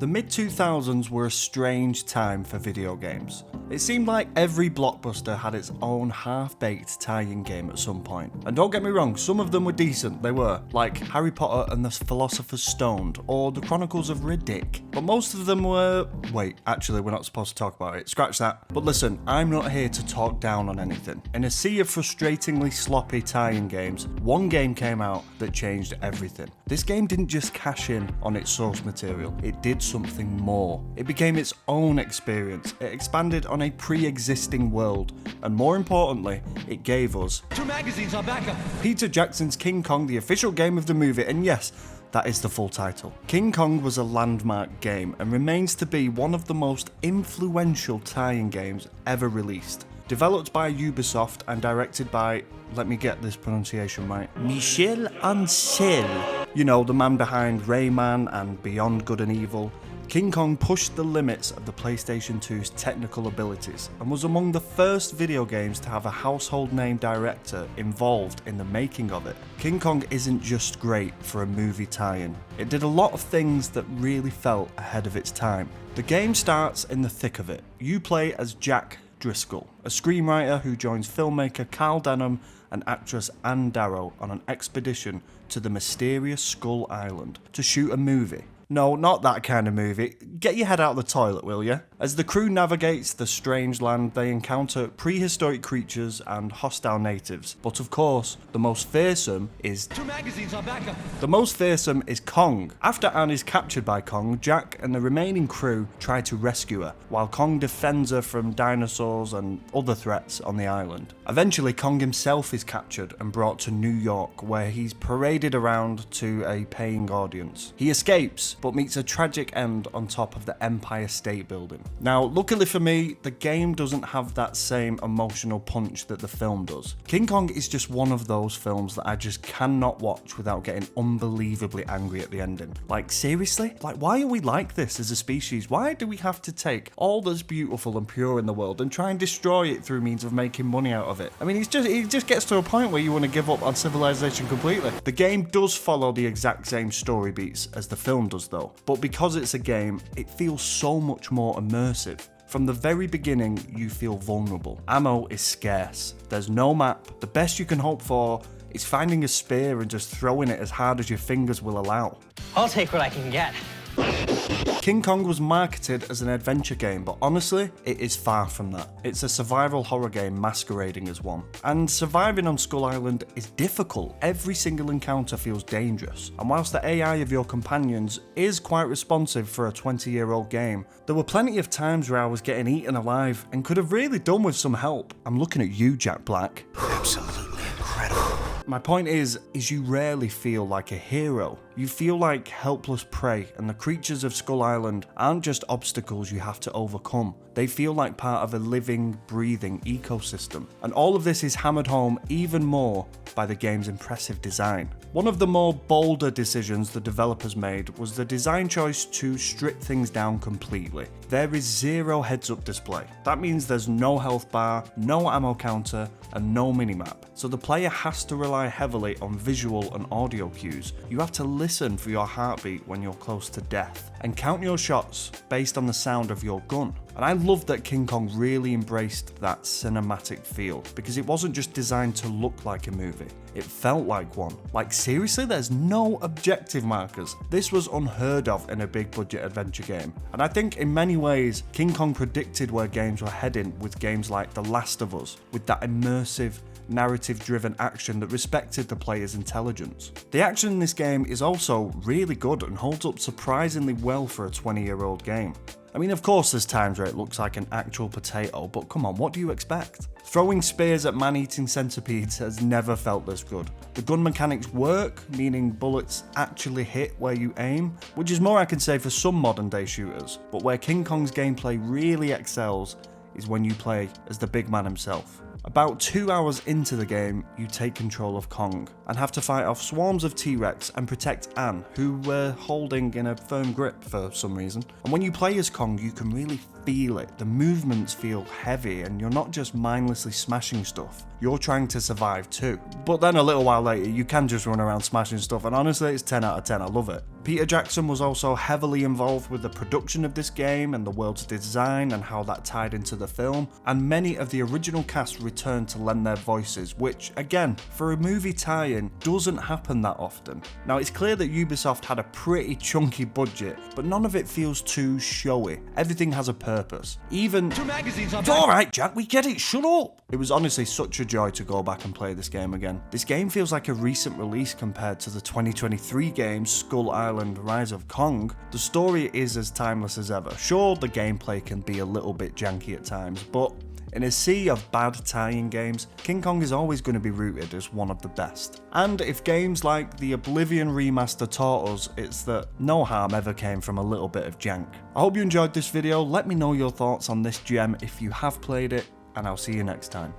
The mid-2000s were a strange time for video games. It seemed like every blockbuster had its own half-baked tie-in game at some point. And don't get me wrong, some of them were decent, they were, like Harry Potter and the Philosopher's Stone, or the Chronicles of Riddick. But most of them were... wait, actually we're not supposed to talk about it, scratch that. But listen, I'm not here to talk down on anything. In a sea of frustratingly sloppy tie-in games, one game came out that changed everything. This game didn't just cash in on its source material, it did something more. It became its own experience, it expanded on a pre-existing world, and more importantly, it gave us 2 magazines on backup. Peter Jackson's King Kong, the official game of the movie, and yes, that is the full title. King Kong was a landmark game and remains to be one of the most influential tie-in games ever released. Developed by Ubisoft and directed by, let me get this pronunciation right, Michel Ancel. You know, the man behind Rayman and Beyond Good and Evil. King Kong pushed the limits of the PlayStation 2's technical abilities and was among the first video games to have a household name director involved in the making of it. King Kong isn't just great for a movie tie-in. It did a lot of things that really felt ahead of its time. The game starts in the thick of it. You play as Jack Driscoll, a screenwriter who joins filmmaker Carl Denham and actress Ann Darrow on an expedition to the mysterious Skull Island to shoot a movie. No, not that kind of movie. Get your head out of the toilet, will you? As the crew navigates the strange land, they encounter prehistoric creatures and hostile natives. But of course, the most fearsome is... 2 magazines on backup. The most fearsome is Kong. After Anne is captured by Kong, Jack and the remaining crew try to rescue her, while Kong defends her from dinosaurs and other threats on the island. Eventually, Kong himself is captured and brought to New York, where he's paraded around to a paying audience. He escapes, but meets a tragic end on top of the Empire State Building. Now, luckily for me, the game doesn't have that same emotional punch that the film does. King Kong is just one of those films that I just cannot watch without getting unbelievably angry at the ending. Like, seriously? Like, why are we like this as a species? Why do we have to take all that's beautiful and pure in the world and try and destroy it through means of making money out of it? I mean, it just gets to a point where you want to give up on civilization completely. The game does follow the exact same story beats as the film does though, but because it's a game, it feels so much more immersive. From the very beginning, you feel vulnerable. Ammo is scarce. There's no map. The best you can hope for is finding a spear and just throwing it as hard as your fingers will allow. I'll take what I can get. King Kong was marketed as an adventure game, but honestly, it is far from that. It's a survival horror game masquerading as one. And surviving on Skull Island is difficult. Every single encounter feels dangerous. And whilst the AI of your companions is quite responsive for a 20-year-old game, there were plenty of times where I was getting eaten alive and could have really done with some help. I'm looking at you, Jack Black. Absolutely incredible. My point is you rarely feel like a hero. You feel like helpless prey, and the creatures of Skull Island aren't just obstacles you have to overcome. They feel like part of a living, breathing ecosystem. And all of this is hammered home even more by the game's impressive design. One of the more bolder decisions the developers made was the design choice to strip things down completely. There is zero heads-up display. That means there's no health bar, no ammo counter, and no minimap. So the player has to rely heavily on visual and audio cues. You have to listen for your heartbeat when you're close to death, and count your shots based on the sound of your gun. And I love that King Kong really embraced that cinematic feel, because it wasn't just designed to look like a movie, it felt like one. Like, seriously, there's no objective markers. This was unheard of in a big budget adventure game. And I think in many ways, King Kong predicted where games were heading with games like The Last of Us, with that immersive, narrative-driven action that respected the player's intelligence. The action in this game is also really good and holds up surprisingly well for a 20-year-old game. I mean, of course there's times where it looks like an actual potato, but come on, what do you expect? Throwing spears at man-eating centipedes has never felt this good. The gun mechanics work, meaning bullets actually hit where you aim, which is more I can say for some modern day shooters, but where King Kong's gameplay really excels is when you play as the big man himself. About 2 hours into the game, you take control of Kong and have to fight off swarms of T-Rex and protect Anne, who we're holding in a firm grip for some reason. And when you play as Kong, you can really feel it. The movements feel heavy and you're not just mindlessly smashing stuff, you're trying to survive too. But then a little while later, you can just run around smashing stuff, and honestly, it's 10 out of 10, I love it. Peter Jackson was also heavily involved with the production of this game and the world's design and how that tied into the film, and many of the original cast returned to lend their voices, which again, for a movie tie-in, doesn't happen that often. Now it's clear that Ubisoft had a pretty chunky budget, but none of it feels too showy. Everything has a purpose. Even... Two magazines are It's back. alright, Jack, we get it, shut up! It was honestly such a joy to go back and play this game again. This game feels like a recent release compared to the 2023 game Skull Island Rise of Kong. The story is as timeless as ever. Sure, the gameplay can be a little bit janky at times, but in a sea of bad tie-in games, King Kong is always going to be rooted as one of the best. And if games like the Oblivion remaster taught us, it's that no harm ever came from a little bit of jank. I hope you enjoyed this video. Let me know your thoughts on this gem if you have played it, and I'll see you next time.